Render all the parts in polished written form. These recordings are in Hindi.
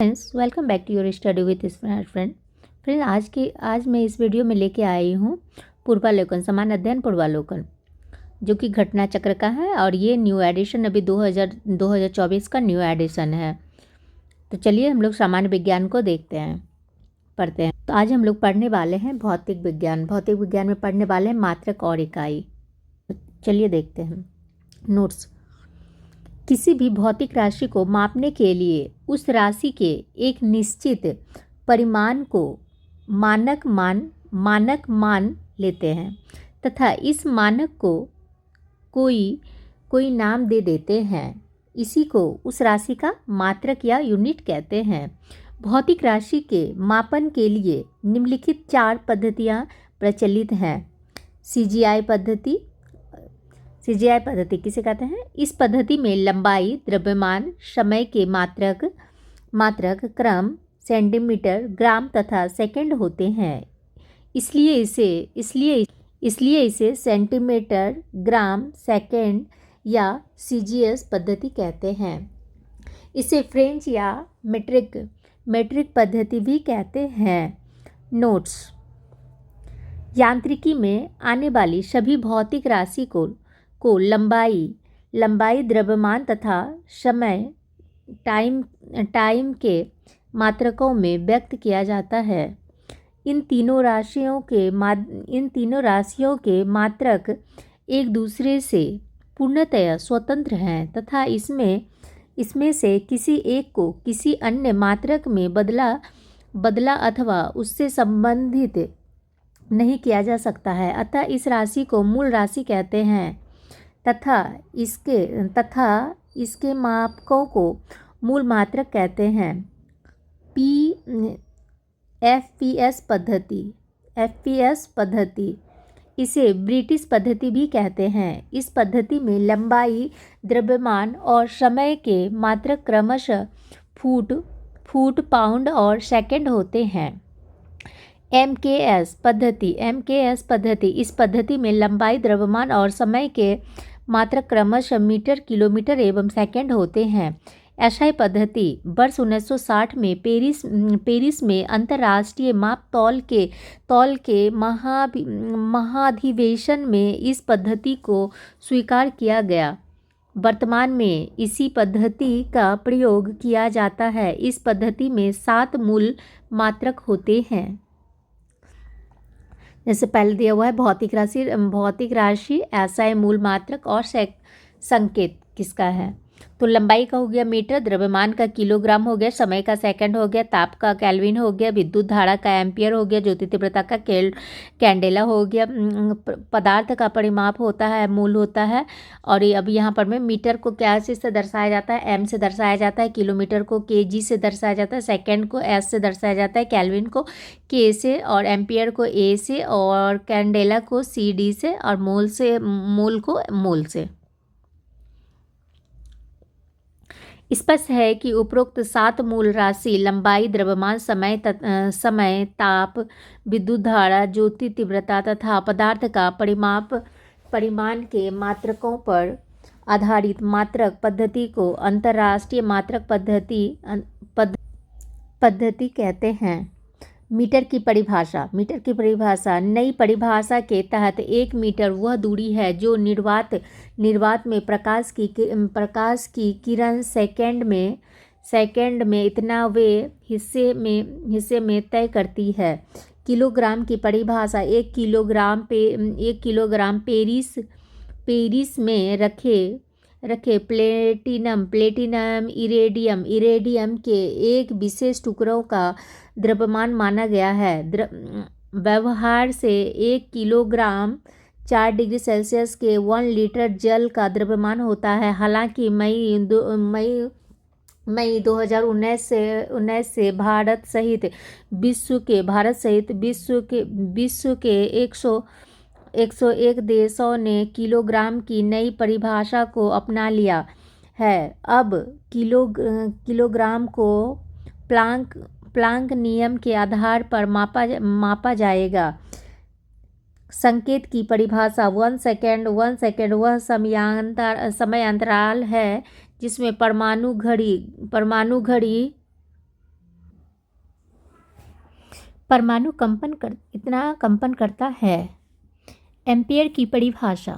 Friends, welcome back to your study with Smart Friend. आज मैं इस वीडियो में लेके आई हूँ पूर्वालोकन, समान अध्ययन पूर्वालोकन, जो कि घटना चक्र का है और ये न्यू एडिशन अभी 2024 का न्यू एडिशन है। तो चलिए हम लोग सामान्य विज्ञान को देखते हैं, पढ़ते हैं। तो आज हम लोग पढ़ने वाले हैं भौतिक विज्ञान में पढ़ने वाले हैं मात्रक और इकाई। तो चलिए देखते हैं नोट्स। किसी भी भौतिक राशि को मापने के लिए उस राशि के एक निश्चित परिमाण को मानक मान लेते हैं तथा इस मानक को कोई नाम दे देते हैं। इसी को उस राशि का मात्रक या यूनिट कहते हैं। भौतिक राशि के मापन के लिए निम्नलिखित 4 पद्धतियाँ प्रचलित हैं। सीजीआई पद्धति किसे कहते हैं? इस पद्धति में लंबाई, द्रव्यमान, समय के मात्रक क्रम सेंटीमीटर, ग्राम तथा सेकंड होते हैं। इसलिए इसे सेंटीमीटर, ग्राम, सेकंड या सीजीएस पद्धति कहते हैं। इसे फ्रेंच या मेट्रिक पद्धति भी कहते हैं। नोट्स। यांत्रिकी में आने वाली सभी भौतिक राशि को लंबाई, द्रव्यमान तथा समय टाइम के मात्रकों में व्यक्त किया जाता है। इन तीनों राशियों के मात्रक एक दूसरे से पूर्णतः स्वतंत्र हैं तथा इसमें से किसी एक को किसी अन्य मात्रक में बदला अथवा उससे संबंधित नहीं किया जा सकता है। अतः इस राशि को मूल राशि कहते हैं तथा इसके मापकों को मूल मात्रक कहते हैं। एफपीएस पद्धति इसे ब्रिटिश पद्धति भी कहते हैं। इस पद्धति में लंबाई, द्रव्यमान और समय के मात्रक क्रमशः फुट, पाउंड और सेकंड होते हैं। एमकेएस पद्धति इस पद्धति में लंबाई, द्रव्यमान और समय के मात्रक क्रमशः मीटर, किलोमीटर एवं सेकंड होते हैं। एसआई पद्धति वर्ष 1960 में पेरिस में अंतर्राष्ट्रीय माप तौल के महाधिवेशन में इस पद्धति को स्वीकार किया गया। वर्तमान में इसी पद्धति का प्रयोग किया जाता है। इस पद्धति में 7 मूल मात्रक होते हैं। जैसे पहले दिया हुआ है भौतिक राशि, एसआई मूल मात्रक और संकेत किसका है। तो लंबाई का हो गया मीटर, द्रव्यमान का किलोग्राम हो गया, समय का सेकंड हो गया, ताप का केल्विन हो गया, विद्युत धारा का एम्पियर हो गया, ज्योति तीव्रता का कैंडेला हो गया। पदार्थ का परिमाप होता है, मूल होता है। और अब यहाँ पर में मीटर को क्या से दर्शाया जाता है? एम से दर्शाया जाता है। किलोमीटर को केजी से दर्शाया जाता है। सेकंड को एस से दर्शाया जाता है। केल्विन को के से और एम्पियर को ए से और कैंडेला को सी डी से और मोल को मोल से। स्पष्ट है कि उपरोक्त 7 मूल राशि लंबाई, द्रव्यमान, समय, ताप, विद्युत धारा, ज्योति तीव्रता तथा पदार्थ का परिमाण के मात्रकों पर आधारित मात्रक पद्धति को अंतर्राष्ट्रीय मात्रक पद्धति कहते हैं। मीटर की परिभाषा नई परिभाषा के तहत 1 मीटर वह दूरी है जो निर्वात में प्रकाश की किरण सेकंड में इतना वे हिस्से में तय करती है। किलोग्राम की परिभाषा 1 किलोग्राम पेरिस में रखे प्लेटिनम इरेडियम के एक विशेष टुकड़ों का द्रव्यमान माना गया है। व्यवहार से 1 किलोग्राम 4 डिग्री सेल्सियस के 1 लीटर जल का द्रव्यमान होता है। हालांकि मई 2019 से भारत सहित विश्व के 101 देशों ने किलोग्राम की नई परिभाषा को अपना लिया है। अब किलोग्राम को प्लांक नियम के आधार पर मापा जाएगा। संकेत की परिभाषा 1 सेकेंड वह समय अंतराल है जिसमें परमाणु घड़ी परमाणु इतना कंपन करता है। एम्पियर की परिभाषा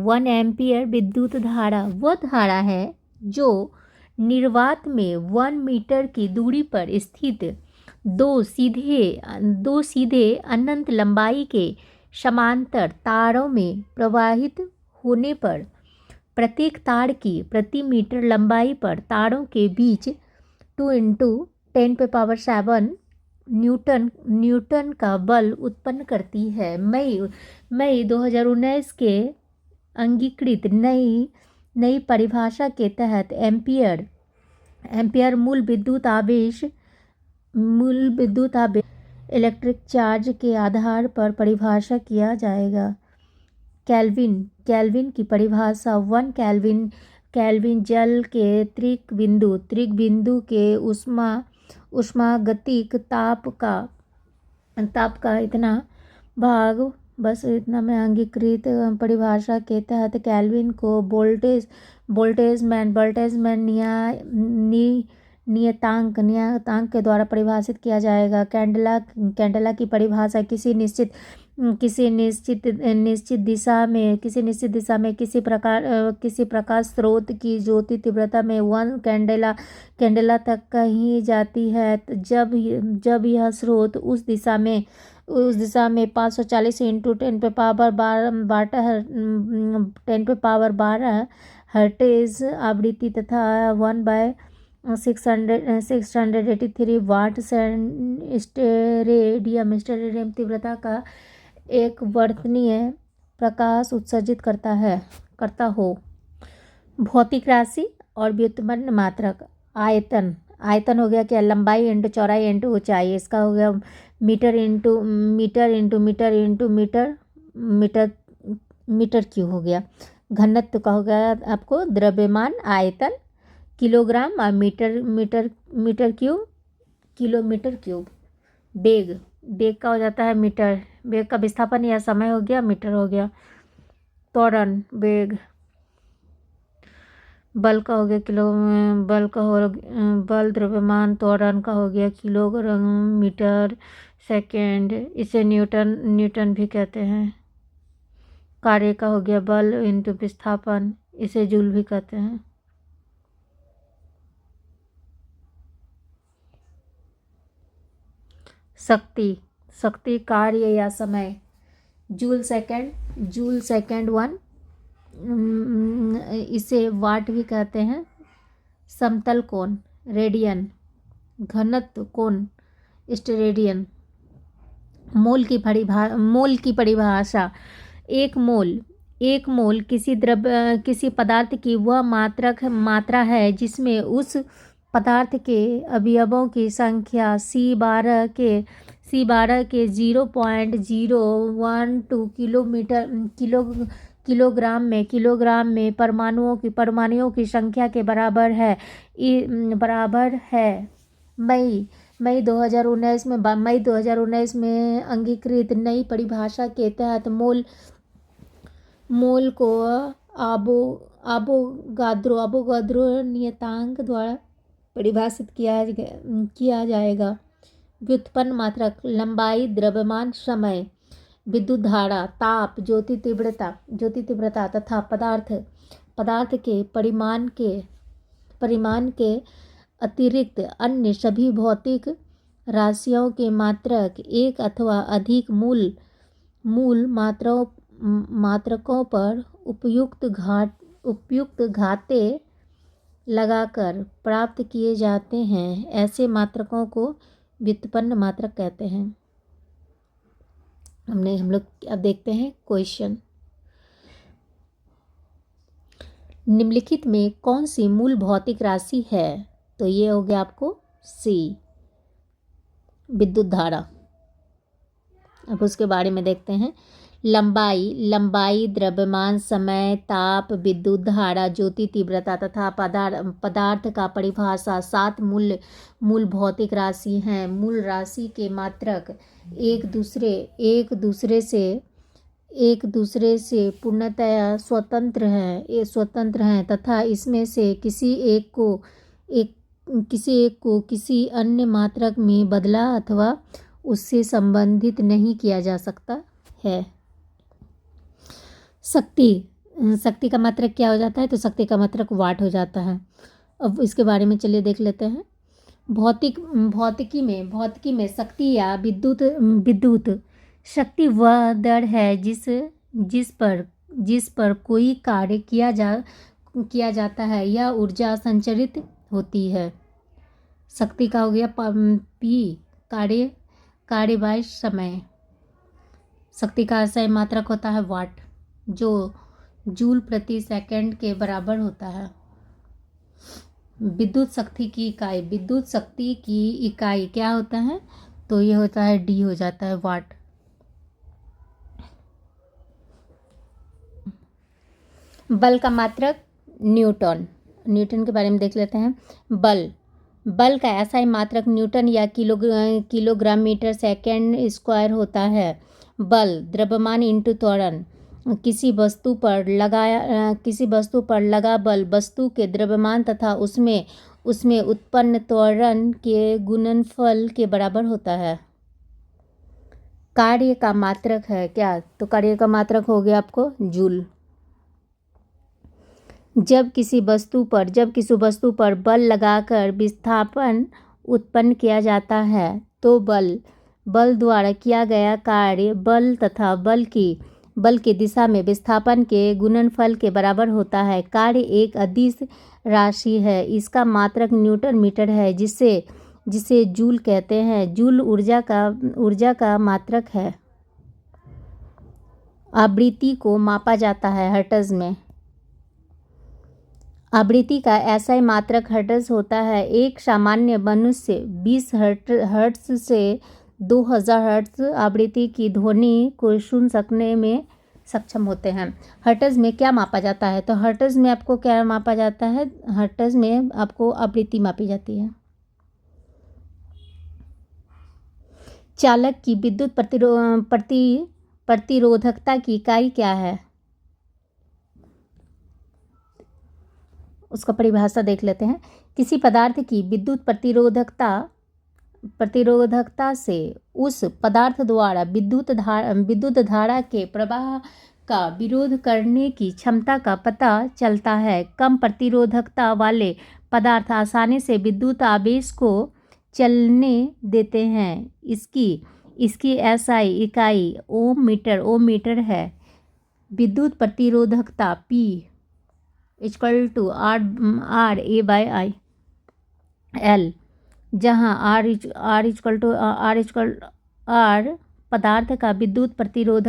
1 एम्पियर विद्युत धारा वह धारा है जो निर्वात में 1 मीटर की दूरी पर स्थित दो सीधे अनंत लंबाई के समांतर तारों में प्रवाहित होने पर प्रत्येक तार की प्रति मीटर लंबाई पर तारों के बीच 2 × 10⁷ न्यूटन का बल उत्पन्न करती है। मई 2019 के अंगीकृत नई परिभाषा के तहत एम्पियर मूल विद्युत आवेश इलेक्ट्रिक चार्ज के आधार पर परिभाषा किया जाएगा। केल्विन की परिभाषा 1 केल्विन जल के त्रिक बिंदु के उष्मागतिक ताप का इतना भाग, बस इतना में अंगीकृत परिभाषा के तहत केल्विन को बोल्टेजमैन नियतांक के द्वारा परिभाषित किया जाएगा। कैंडेला की परिभाषा किसी निश्चित दिशा में किसी प्रकाश स्रोत की ज्योति तीव्रता में 1 कैंडेला तक कही जाती है जब यह स्रोत उस दिशा में 540 × 10⁻12 हर्ट्ज आवृत्ति तथा 1/683 वाट स्टेरेडियम तीव्रता का एक वर्तनीय प्रकाश उत्सर्जित करता हो। भौतिक राशि और व्युत्पन्न मात्रक। आयतन हो गया क्या, लंबाई इंटू चौड़ाई इंटू ऊंचाई, इसका हो गया मीटर क्यूब हो गया। घनत्व का हो गया आपको द्रव्यमान आयतन किलोग्राम और मीटर क्यूब किलोमीटर क्यूब। बेग का हो जाता है मीटर, बेग का विस्थापन या समय हो गया मीटर हो गया। त्वरण बेग, बल का हो गया बल द्रव्यमान, त्वरण का हो गया किलोग्राम मीटर सेकेंड, इसे न्यूटन भी कहते हैं। कार्य का हो गया बल इंटू विस्थापन, इसे जूल भी कहते हैं। शक्ति कार्य या समय, जूल सेकेंड 1, इसे वाट भी कहते हैं। समतल कोण रेडियन, घनत्व कोण स्टेरेडियन। मोल की परिभाषा, एक मोल किसी पदार्थ की वह मात्रा है जिसमें उस पदार्थ के अवयवों की संख्या C12 के 0.012 किलोग्राम में परमाणुओं की संख्या के बराबर है। मई 2019 में अंगीकृत नई परिभाषा के तहत मोल को आबोगाद्रो नियतांक द्वारा परिभाषित किया जाएगा। व्युत्पन्न मात्रक, लंबाई, द्रव्यमान, समय, विद्युत धारा, ताप, ज्योति तीव्रता तथा पदार्थ के परिमाण के अतिरिक्त अन्य सभी भौतिक राशियों के मात्रक एक अथवा अधिक मूल मात्रकों पर उपयुक्त घाते लगाकर प्राप्त किए जाते हैं। ऐसे मात्रकों को व्युत्पन्न मात्रक कहते हैं। हम लोग अब देखते हैं क्वेश्चन। निम्नलिखित में कौन सी मूल भौतिक राशि है? तो ये हो गया आपको C, विद्युत धारा। अब उसके बारे में देखते हैं। लंबाई, द्रव्यमान, समय, ताप, विद्युत धारा, ज्योति तीव्रता तथा पदार्थ का परिभाषा 7 मूल भौतिक राशि हैं। मूल राशि के मात्रक एक दूसरे से पूर्णतया स्वतंत्र हैं तथा इसमें से किसी एक किसी एक को किसी अन्य मात्रक में बदला अथवा उससे संबंधित नहीं किया जा सकता है। शक्ति का मात्रक क्या हो जाता है? तो शक्ति का मात्रक वाट हो जाता है। अब इसके बारे में चलिए देख लेते हैं। भौतिकी में शक्ति या विद्युत शक्ति वह दर है जिस पर कोई कार्य किया जाता है या ऊर्जा संचरित होती है। शक्ति का हो गया पी, कार्य बाय समय। शक्ति का SI मात्रक होता है वाट, जो जूल प्रति सेकंड के बराबर होता है। विद्युत शक्ति की इकाई क्या होता है? तो ये होता है D हो जाता है वाट। बल का मात्रक न्यूटन के बारे में देख लेते हैं। बल का SI मात्रक न्यूटन या किलोग्राम मीटर सेकंड स्क्वायर होता है। बल द्रव्यमान इंटू त्वरण। किसी वस्तु पर लगा बल वस्तु के द्रव्यमान तथा उसमें उत्पन्न त्वरण के गुणनफल के बराबर होता है। कार्य का मात्रक है क्या? तो कार्य का मात्रक हो गया आपको जूल। जब किसी वस्तु पर बल लगाकर विस्थापन उत्पन्न किया जाता है तो बल द्वारा किया गया कार्य बल तथा बल की दिशा में विस्थापन के गुणनफल के बराबर होता है। कार्य एक अदिश राशि है। इसका मात्रक न्यूटन मीटर है, जिसे जूल कहते हैं। जूल ऊर्जा का मात्रक है। आवृत्ति को मापा जाता है हर्ट्ज में। आवृत्ति का SI मात्रक हर्ट्ज होता है। एक सामान्य मनुष्य 20 हर्ट्ज से 2000 हर्ट्ज आवृत्ति की ध्वनि को सुन सकने में सक्षम होते हैं। हर्ट्ज में क्या मापा जाता है? तो हर्ट्ज में आपको क्या मापा जाता है? हर्ट्ज में आपको आवृत्ति मापी जाती है। चालक की विद्युत प्रतिरोधकता की इकाई क्या है? उसका परिभाषा देख लेते हैं। किसी पदार्थ की विद्युत प्रतिरोधकता से उस पदार्थ द्वारा विद्युत धारा के प्रवाह का विरोध करने की क्षमता का पता चलता है। कम प्रतिरोधकता वाले पदार्थ आसानी से विद्युत आवेश को चलने देते हैं। इसकी SI इकाई ओम मीटर है। विद्युत प्रतिरोधकता P = RA/I जहाँ R पदार्थ का विद्युत प्रतिरोध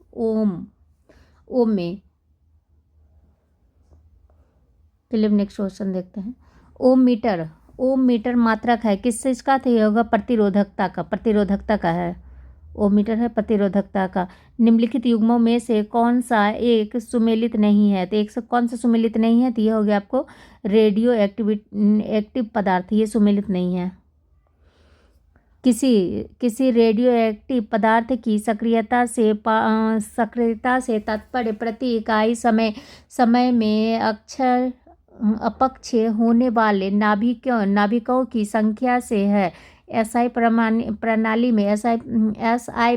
ओम में। चलिए नेक्स्ट क्वेश्चन देखते हैं। ओम मीटर मात्रक है किस चीज का? तो ये होगा प्रतिरोधकता का है। ओम मीटर है प्रतिरोधकता का। निम्नलिखित युग्मों में से कौन सा एक सुमेलित नहीं है? तो कौन सा सुमेलित नहीं है? तो ये हो गया आपको रेडियो एक्टिव पदार्थ, ये सुमेलित नहीं है। किसी रेडियो एक्टिव पदार्थ की सक्रियता से तात्पर्य प्रति इकाई समय में अपक्ष होने वाले नाभिकों की संख्या से है। SI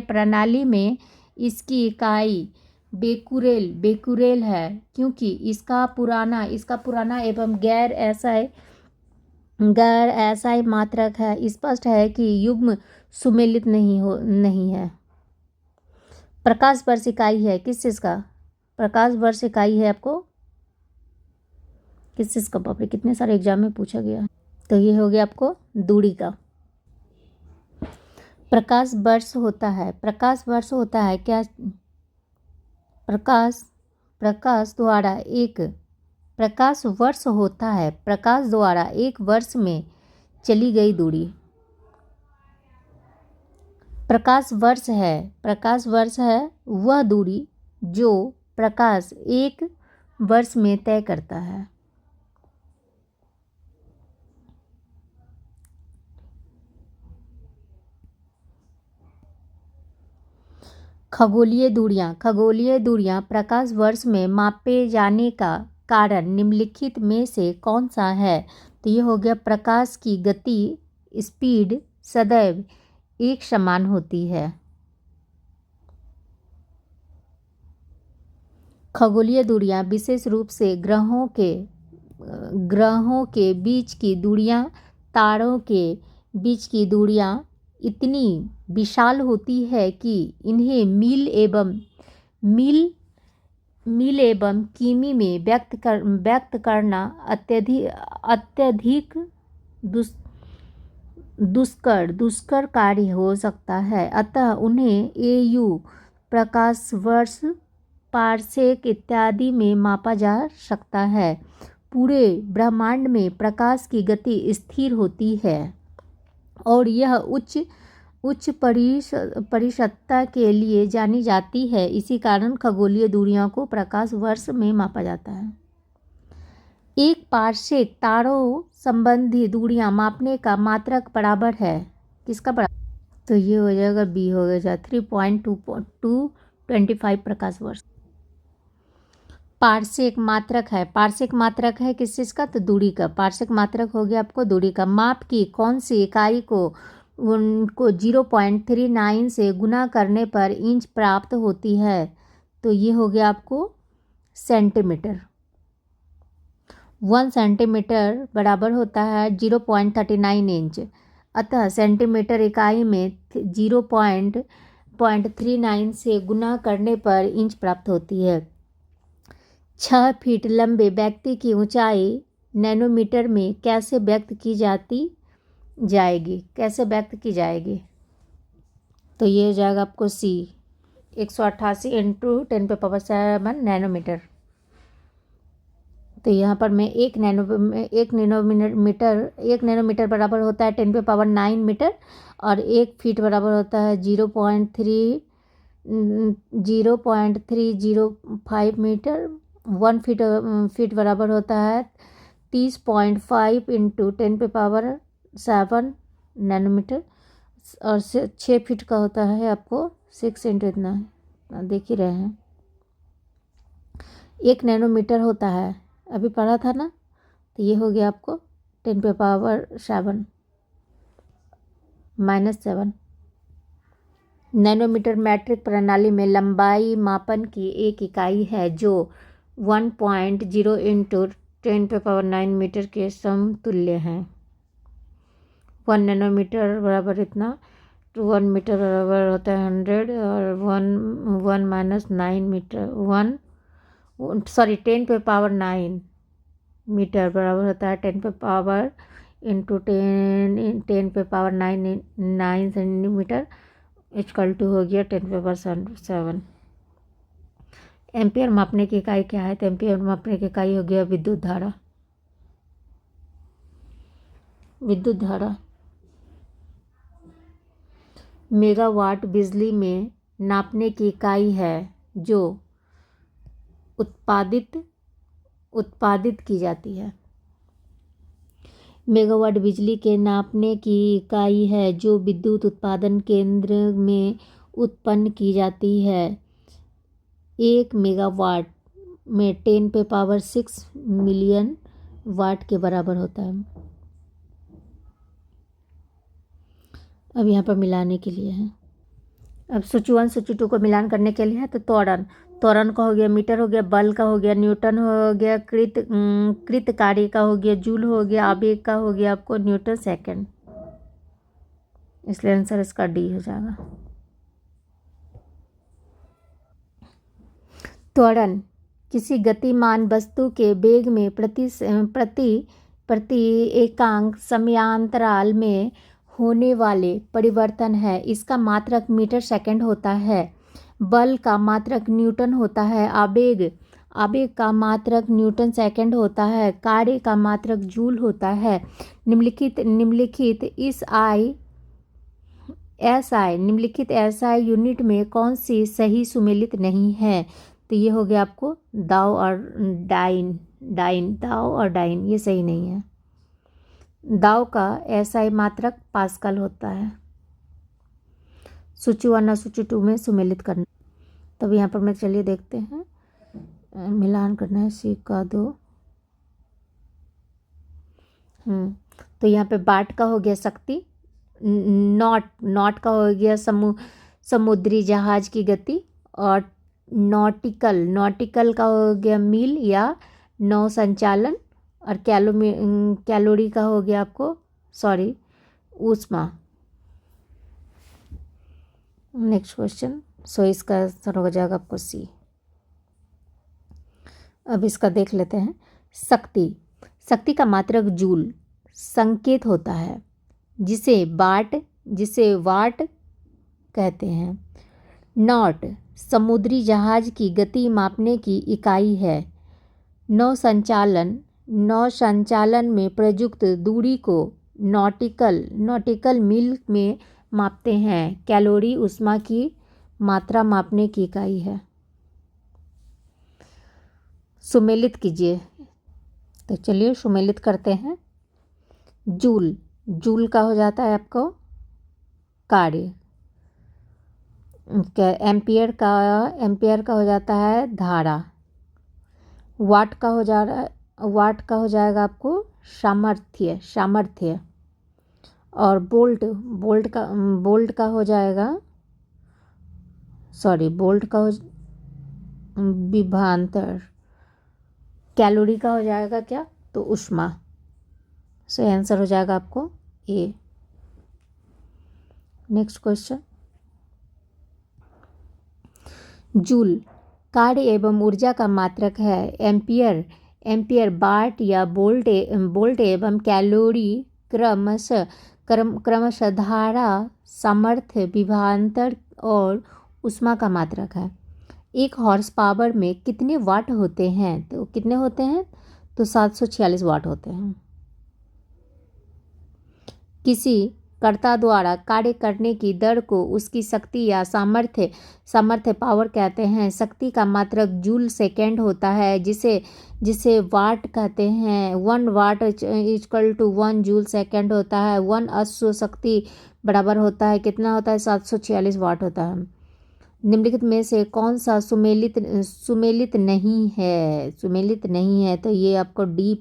प्रणाली में इसकी इकाई बेकुरेल है, क्योंकि इसका पुराना एवं गैर SI मात्रक है। स्पष्ट है कि युग्म सुमेलित नहीं है। प्रकाश वर्ष इकाई है किस चीज का? प्रकाश वर्ष इकाई है आपको किस चीज का? बाप रे, कितने सारे एग्जाम में पूछा गया। तो ये हो गया आपको दूरी का। प्रकाश वर्ष होता है क्या? प्रकाश वर्ष होता है प्रकाश द्वारा एक वर्ष में चली गई दूरी। प्रकाश वर्ष है वह दूरी जो प्रकाश एक वर्ष में तय करता है। खगोलीय दूरियां प्रकाश वर्ष में मापे जाने का कारण निम्नलिखित में से कौन सा है? तो ये हो गया प्रकाश की गति स्पीड सदैव एक समान होती है। खगोलीय दूरियां विशेष रूप से ग्रहों के बीच की दूरियां, तारों के बीच की दूरियां इतनी विशाल होती है कि इन्हें मील एवं किमी में व्यक्त करना अत्यधिक दुष्कर कार्य हो सकता है। अतः उन्हें एयू, प्रकाश वर्ष, पारसेक इत्यादि में मापा जा सकता है। पूरे ब्रह्मांड में प्रकाश की गति स्थिर होती है और यह उच्च परिशुद्धता के लिए जानी जाती है। इसी कारण खगोलीय दूरियों को प्रकाश वर्ष में मापा जाता है। एक पारसेक तारों संबंधी दूरियां मापने का मात्रक बराबर है किसका बराबर? तो ये हो जाएगा बी हो गया 3.225 प्रकाश वर्ष। पारसेक मात्रक है किस चीज़ का? तो दूरी का। पारसेक मात्रक हो गया आपको दूरी का। माप की कौन सी इकाई को 0.39 से गुना करने पर इंच प्राप्त होती है? तो ये हो गया आपको सेंटीमीटर। 1 सेंटीमीटर बराबर होता है 0.39 इंच। अतः सेंटीमीटर इकाई में 0.39 से गुना करने पर इंच प्राप्त होती है। 6 फीट लंबे व्यक्ति की ऊंचाई नैनोमीटर में कैसे व्यक्त की जाएगी? तो ये हो जाएगा आपको सी 188 × 10⁻⁷ नैनोमीटर। तो यहाँ पर मैं एक नैनोमीटर बराबर होता है 10⁻⁹ मीटर और 1 फीट बराबर होता है 0.305 मीटर। 1 फीट बराबर होता है 30.5 × 10⁻⁷ नैनोमीटर और 6 फीट का होता है आपको 6 × इतना देख ही रहे हैं। 1 नैनोमीटर होता है, अभी पढ़ा था ना। तो ये हो गया आपको 10⁻⁷ -7। नैनोमीटर मैट्रिक प्रणाली में लंबाई मापन की एक इकाई है जो 1.0 × 10⁻⁹ मीटर के समतुल्य है। 1 नैनोमीटर बराबर इतना, तो 1 मीटर बराबर होता है 100 और 1 - 9 मीटर 10⁻⁹ मीटर बराबर होता है 10 10⁻⁹ सेंटीमीटर = हो गया 10⁻⁷। एम्पियर मापने की इकाई क्या है? तो एम्पियर मापने की इकाई हो गया विद्युत धारा। मेगावाट बिजली में नापने की इकाई है जो उत्पादित की जाती है। मेगावाट बिजली के नापने की इकाई है जो विद्युत उत्पादन केंद्र में उत्पन्न की जाती है। 1 मेगावाट में 10⁻⁶ मिलियन वाट के बराबर होता है। अब यहाँ पर मिलाने के लिए है। अब सूची 1 सूची 2 को मिलान करने के लिए है। तो त्वरण का हो गया, मीटर हो गया, बल का हो गया, न्यूटन हो गया, कृतकारी का हो गया, जूल हो गया, आवेग का हो गया आपको न्यूटन सेकंड। इसलिए आंसर इसका डी हो जाएगा। त्वरण किसी गतिमान वस्तु के वेग में प्रति एकांक समयांतराल में होने वाले परिवर्तन है। इसका मात्रक मीटर सेकंड होता है। बल का मात्रक न्यूटन होता है। आवेग का मात्रक न्यूटन सेकंड होता है। कार्य का मात्रक जूल होता है। निम्नलिखित SI यूनिट में कौन सी सही सुमेलित नहीं है? तो ये हो गया आपको दाव और डाइन ये सही नहीं है। दाव का SI मात्रक पास्कल होता है। सूची 1 और सूची 2 में सुमेलित करना। तब यहाँ पर मैं चलिए देखते हैं, मिलान करना है। सी का 2 तो यहाँ पे बाट का हो गया शक्ति, नॉट का हो गया समुद्री जहाज की गति, और नॉटिकल का हो गया मील या नौ संचालन, और कैलोरी का हो गया आपको ऊष्मा। नेक्स्ट क्वेश्चन, सो इसका आंसर हो जाएगा आपको सी। अब इसका देख लेते हैं। शक्ति का मात्रक जूल संकेत होता है, जिसे वाट कहते हैं। नॉट समुद्री जहाज की गति मापने की इकाई है। नौ संचालन में प्रयुक्त दूरी को नॉटिकल मील में मापते हैं। कैलोरी ऊष्मा की मात्रा मापने की इकाई है। सुमेलित कीजिए। तो चलिए सुमेलित करते हैं। जूल का हो जाता है आपको कार्य। एम्पियर का हो जाता है धारा। वाट का हो जाएगा आपको सामर्थ्य। और बोल्ट का हो जाएगा विभवांतर। कैलोरी का हो जाएगा क्या, तो ऊष्मा। सो आंसर हो जाएगा आपको ए। नेक्स्ट क्वेश्चन, जूल कार्य एवं ऊर्जा का मात्रक है। एम्पियर वाट या बोल्ट एवं कैलोरी क्रमशः धारा, सामर्थ्य, विभवांतर और ऊष्मा का मात्रक है। एक हॉर्स पावर में कितने वाट होते हैं, तो कितने होते हैं, तो 746 वाट होते हैं। किसी कर्ता द्वारा कार्य करने की दर को उसकी शक्ति या सामर्थ्य पावर कहते हैं। शक्ति का मात्रक जूल सेकेंड होता है, जिसे वाट कहते हैं। 1 वाट इक्वल टू 1 जूल सेकेंड होता है। 1 अश्व शक्ति बराबर होता है, कितना होता है, 746 वाट होता है। निम्नलिखित में से कौन सा सुमेलित नहीं है, तो ये आपको डी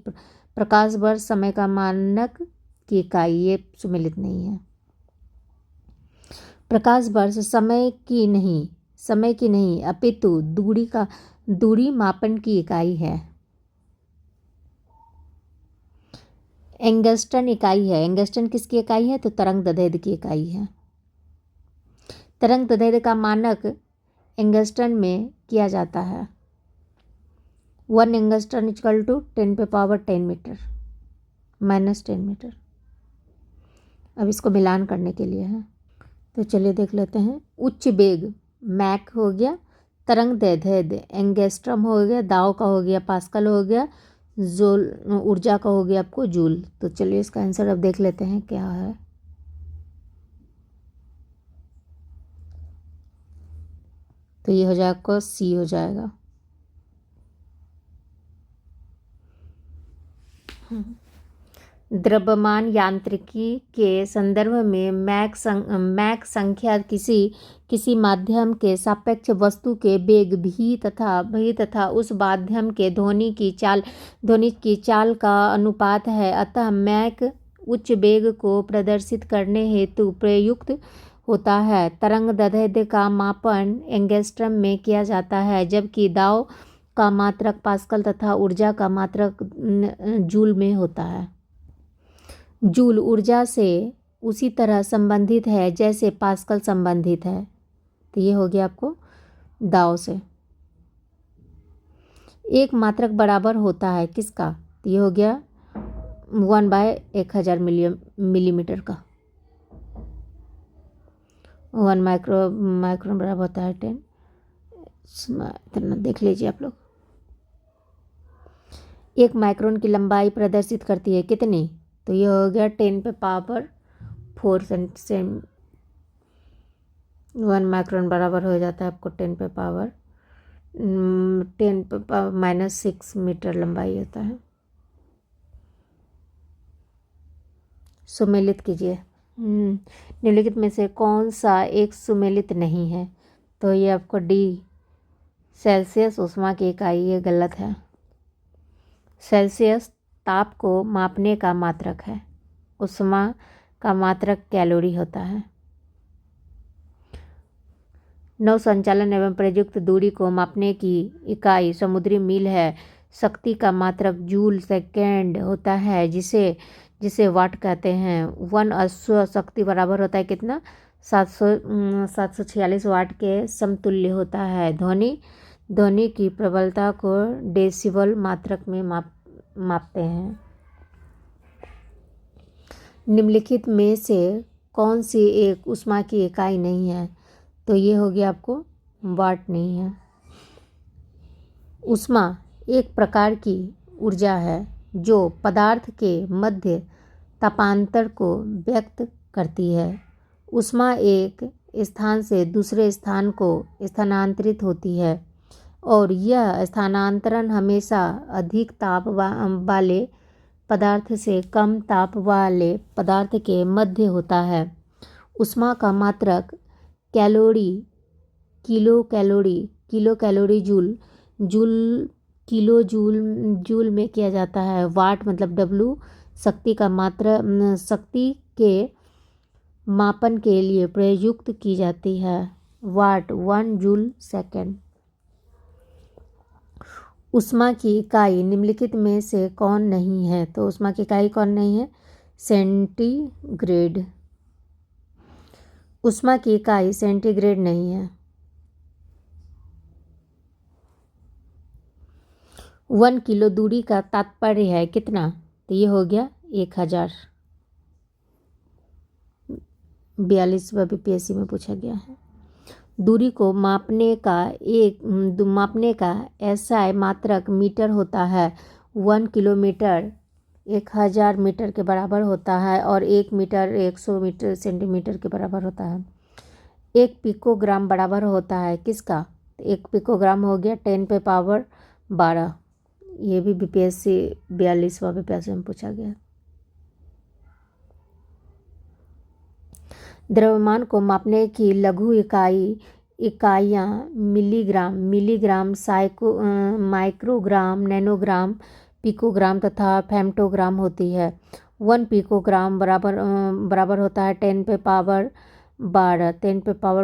प्रकाश वर्ष समय का मानक की इकाई, ये सुमेलित नहीं है। प्रकाश वर्ष समय की नहीं अपितु दूरी मापन की इकाई है। एंगस्ट्रम इकाई है। एंगस्ट्रम किसकी इकाई है, तो तरंग दैर्ध्य की इकाई है। तरंग दैर्ध्य का मानक एंगस्ट्रम में किया जाता है। 1 angstrom equal to 10⁻10 metre -10 metre. अब इसको मिलान करने के लिए है, तो चलिए देख लेते हैं। उच्च वेग मैक हो गया, तरंग दैर्ध्य एंगस्ट्रम हो गया, दाव का हो गया पास्कल हो गया, जूल ऊर्जा का हो गया आपको जूल। तो चलिए इसका आंसर अब देख लेते हैं क्या है। तो ये हो जाएगा आपको सी हो जाएगा। द्रव्यमान यांत्रिकी के संदर्भ में मैक संख्या किसी माध्यम के सापेक्ष वस्तु के वेग भी तथा उस माध्यम के ध्वनि की चाल का अनुपात है। अतः मैक उच्च वेग को प्रदर्शित करने हेतु प्रयुक्त होता है। तरंग दैर्ध्य का मापन एंगस्ट्रम में किया जाता है, जबकि दाव का मात्रक पास्कल तथा ऊर्जा का मात्रक जूल में होता है। जूल ऊर्जा से उसी तरह संबंधित है जैसे पास्कल संबंधित है। तो ये हो गया आपको दाव से। एक मात्रक बराबर होता है किसका, तो ये हो गया 1/1000 मिलीमीटर का। 1 माइक्रोन बराबर होता है 10। इतना देख लीजिए आप लोग। 1 माइक्रोन की लंबाई प्रदर्शित करती है कितनी, तो ये हो गया 10⁻4 सेंटीमीटर। 1 माइक्रोन बराबर हो जाता है आपको 10⁻6 मीटर लंबाई होता है। सुमेलित कीजिए। निम्नलिखित में से कौन सा एक सुमेलित नहीं है, तो ये आपको डी सेल्सियस ऊष्मा की इकाई, ये गलत है। सेल्सियस ताप को मापने का मात्रक है। ऊष्मा का मात्रक कैलोरी होता है। नौ संचालन एवं प्रयुक्त दूरी को मापने की इकाई समुद्री मील है। शक्ति का मात्रक जूल सेकेंड होता है, जिसे वाट कहते हैं। 1 अश्व शक्ति बराबर होता है कितना? 746 वाट के समतुल्य होता है। ध्वनि की प्रबलता को डेसिबल मात्रक में मापते हैं। निम्नलिखित में से कौन सी एक ऊष्मा की इकाई नहीं है? तो ये हो गया आपको वाट नहीं है। ऊष्मा एक प्रकार की ऊर्जा है जो पदार्थ के मध्य तापांतर को व्यक्त करती है। ऊष्मा एक स्थान से दूसरे स्थान को स्थानांतरित होती है और यह स्थानांतरण हमेशा अधिक ताप वाले पदार्थ से कम ताप वाले पदार्थ के मध्य होता है। ऊष्मा का मात्रक कैलोरी, किलो कैलोरी जूल में किया जाता है। वाट मतलब डब्लू शक्ति का मात्रा शक्ति के मापन के लिए प्रयुक्त की जाती है। वाट 1 जूल सेकेंड। ऊष्मा की इकाई निम्नलिखित में से कौन नहीं है? तो ऊष्मा की इकाई कौन नहीं है? सेंटीग्रेड। ऊष्मा की इकाई सेंटीग्रेड नहीं है। 1 किलो दूरी का तात्पर्य है कितना? तो ये हो गया 1000। 42वां बीपीएससी में पूछा गया है। दूरी को मापने का एसआई मात्रक मीटर होता है। 1 किलोमीटर 1000 मीटर के बराबर होता है और 1 मीटर 100 मीटर सेंटीमीटर के बराबर होता है। 1 पिकोग्राम बराबर होता है किसका? 1 पिकोग्राम हो गया 10 पे पावर 12। ये भी बीपीएससी 42वां बीपीएससी में पूछा गया। द्रव्यमान को मापने की लघु इकाइयाँ मिलीग्राम, माइक्रोग्राम, नैनोग्राम, पिकोग्राम तथा फेम्टोग्राम होती है। 1 पिकोग्राम बराबर होता है 10 पे पावर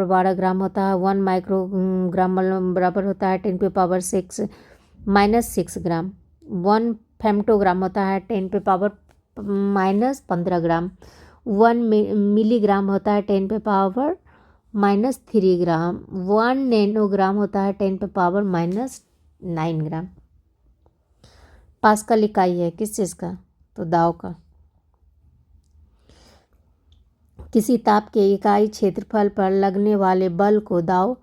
12 ग्राम होता है। 1 माइक्रोग्राम बराबर होता है 10 पे पावर 6 ग्राम। 1 फेम्टोग्राम होता है 10 पे पावर -15 ग्राम। 1 मिलीग्राम होता है 10 पे पावर -3 ग्राम। 1 नैनोग्राम होता है 10 पे पावर -9 ग्राम। पास्कल इकाई है किस चीज़ का? तो दाव का। किसी ताप के इकाई क्षेत्रफल पर लगने वाले बल को दाव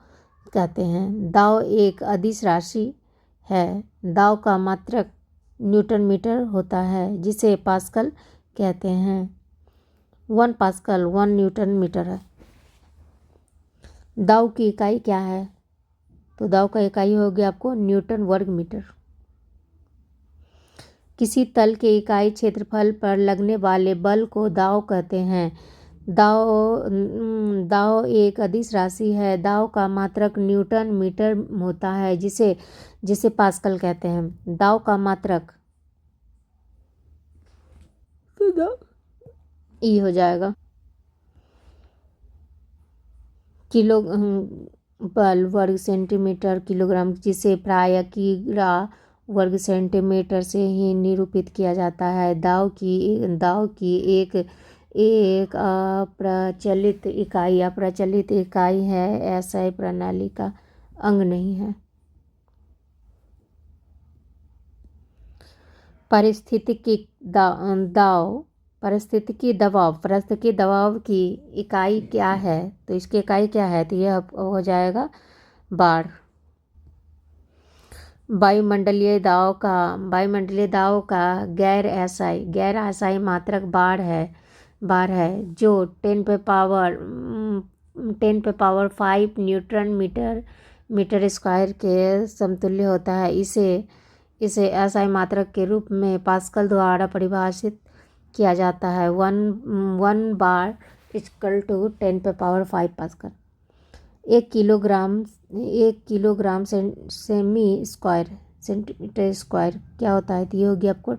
कहते हैं। दाव एक अदिश राशि है। दाव का मात्रक न्यूटन मीटर होता है, जिसे पास्कल कहते हैं। 1 पास्कल 1 न्यूटन मीटर है। दाव की इकाई क्या है? तो दाव का इकाई हो गया आपको न्यूटन वर्ग मीटर। किसी तल के इकाई क्षेत्रफल पर लगने वाले बल को दाव कहते हैं। दाव एक अदिश राशि है। दाव का मात्रक न्यूटन मीटर होता है, जिसे पास्कल कहते हैं। दाव का मात्रक ई हो जाएगा किलो बल वर्ग सेंटीमीटर किलोग्राम, जिसे प्रायः किग्रा वर्ग सेंटीमीटर से ही निरूपित किया जाता है। दाव की एक अप्रचलित इकाई है, एसआई प्रणाली का अंग नहीं है। पारिस्थितिकी दबाव की इकाई क्या है? तो इसकी इकाई क्या है? तो यह हो जाएगा बार। वायुमंडलीय दाव का गैर एसआई मात्रक बार है, जो 10 पे पावर 5 न्यूटन मीटर स्क्वायर के समतुल्य होता है। इसे एसआई मात्रक के रूप में पास्कल द्वारा परिभाषित किया जाता है। 1 बार इक्वल टू 10 पे power 5 pascal. 1 kilogram centimetre square क्या होता है? तो ये होगी आपको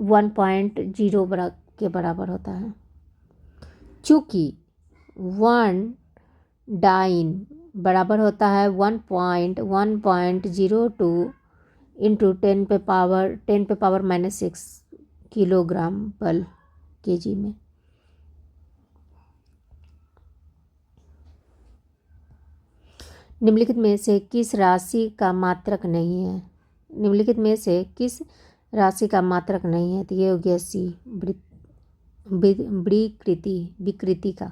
1.0 के बराबर होता है। चूँकि 1 डाइन बराबर होता है 1.1.02 इंटू 10 पे पावर -6 किलोग्राम पर केजी में। निम्नलिखित में से किस राशि का मात्रक नहीं है? निम्नलिखित में से किस राशि का मात्रक नहीं है? तो ये हो गया सी, विकृति का।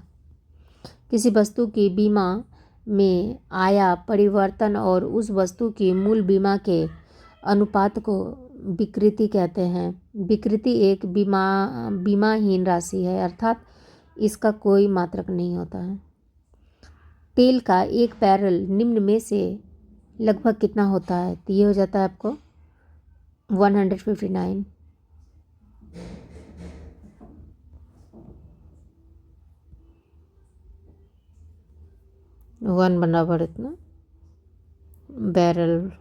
किसी वस्तु की बीमा में आया परिवर्तन और उस वस्तु की मूल बीमा के अनुपात को विकृति कहते हैं। विकृति एक बीमाहीन राशि है, अर्थात इसका कोई मात्रक नहीं होता है। तेल का एक बैरल निम्न में से लगभग कितना होता है? तो ये हो जाता है आपको 159। 1 बराबर इतना, बैरल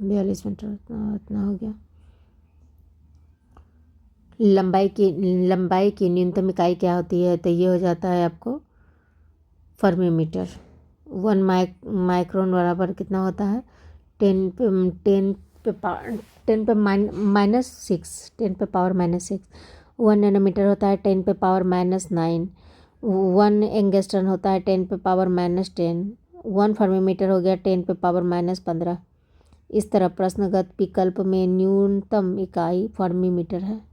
42 मीटर, इतना हो गया। लंबाई की न्यूनतम इकाई क्या होती है? तो ये हो जाता है आपको फर्मी मीटर। 1 माइक्रोन बराबर कितना होता है? 10 पे पावर -6। 1 नैनोमीटर होता है 10 पे पावर -9। 1 एंगस्ट्रॉन होता है 10 पे पावर -10। 1 फर्मी मीटर हो गया 10 पे पावर -15। इस तरह प्रश्नगत विकल्प में न्यूनतम इकाई फर्मी मीटर है।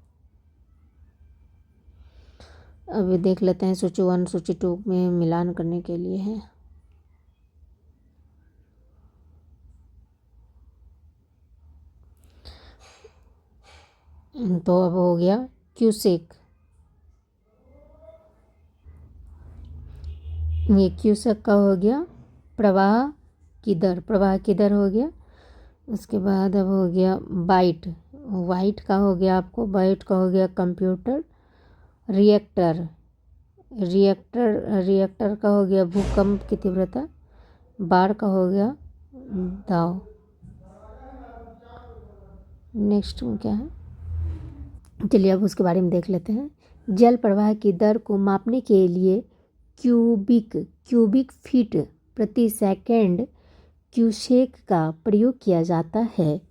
अब देख लेते हैं सूची 1 सूची 2 में मिलान करने के लिए है। तो अब हो गया क्यूसेक। ये क्यूसेक का हो गया प्रवाह की दर हो गया। उसके बाद अब हो गया बाइट का हो गया आपको, बाइट का हो गया कंप्यूटर। रिएक्टर का हो गया भूकंप की तीव्रता। बार का हो गया दाव। नेक्स्ट में क्या है, चलिए अब उसके बारे में देख लेते हैं। जल प्रवाह की दर को मापने के लिए क्यूबिक फीट प्रति सेकंड क्यूसेक का प्रयोग किया जाता है।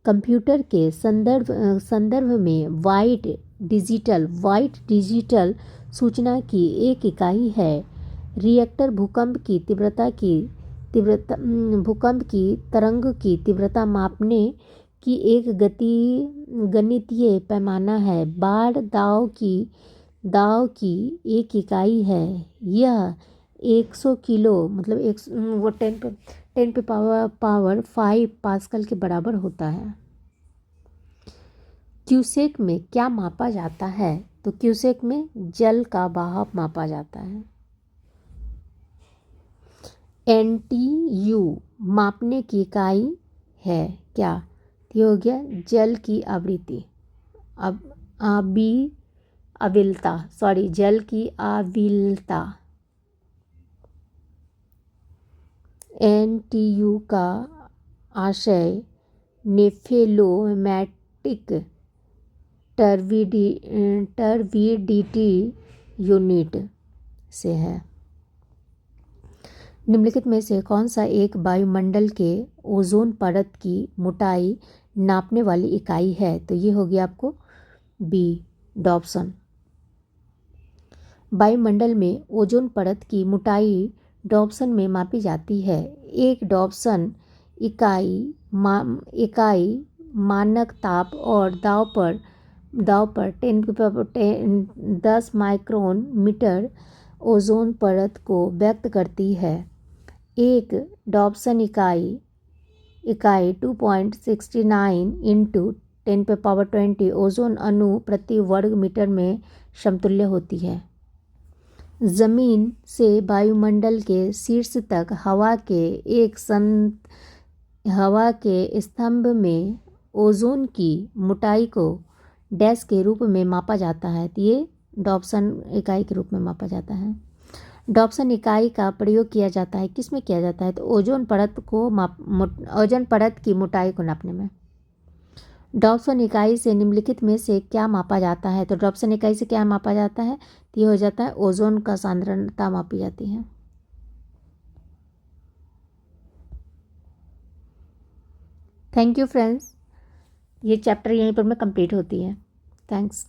कंप्यूटर के संदर्भ में वाइट डिजिटल सूचना की एक इकाई है। रिएक्टर भूकंप की तरंग की तीव्रता मापने की एक गणितीय पैमाना है। बार दाव की एक इकाई है। यह 100 किलो मतलब 10 पे पावर 5 पास्कल के बराबर होता है। क्यूसेक में क्या मापा जाता है? तो क्यूसेक में जल का बहाव मापा जाता है। NTU मापने की इकाई है क्या? ये हो गया जल की आवृत्ति। जल की आविलता। NTU का आशय नेफेलोमैटिक टर्बिडिटी यूनिट से है। निम्नलिखित में से कौन सा एक वायुमंडल के ओजोन परत की मोटाई नापने वाली इकाई है? तो ये हो गया आपको बी, डॉप्सन। वायुमंडल में ओजोन परत की मोटाई डॉप्सन में मापी जाती है। एक डॉप्सन इकाई मानक ताप और दाब पर 10 माइक्रोन मीटर ओजोन परत को व्यक्त करती है। एक डॉप्सन इकाई 2.69 इंटू 10 पे पावर 20 ओजोन अणु प्रति वर्ग मीटर में समतुल्य होती है। जमीन से वायुमंडल के शीर्ष तक हवा के स्तंभ में ओजोन की मोटाई को डैश के रूप में मापा जाता है। तो ये डॉप्सन इकाई के रूप में मापा जाता है। डॉप्सन इकाई का प्रयोग किया जाता है, किस में किया जाता है? तो ओजोन परत की मोटाई को नापने में। डॉब्सन इकाई से निम्नलिखित में से क्या मापा जाता है? तो डॉब्सन इकाई से क्या मापा जाता है? तो ये हो जाता है ओजोन का सांद्रता मापी जाती है। थैंक यू फ्रेंड्स, ये चैप्टर यहीं पर में कंप्लीट होती है। थैंक्स।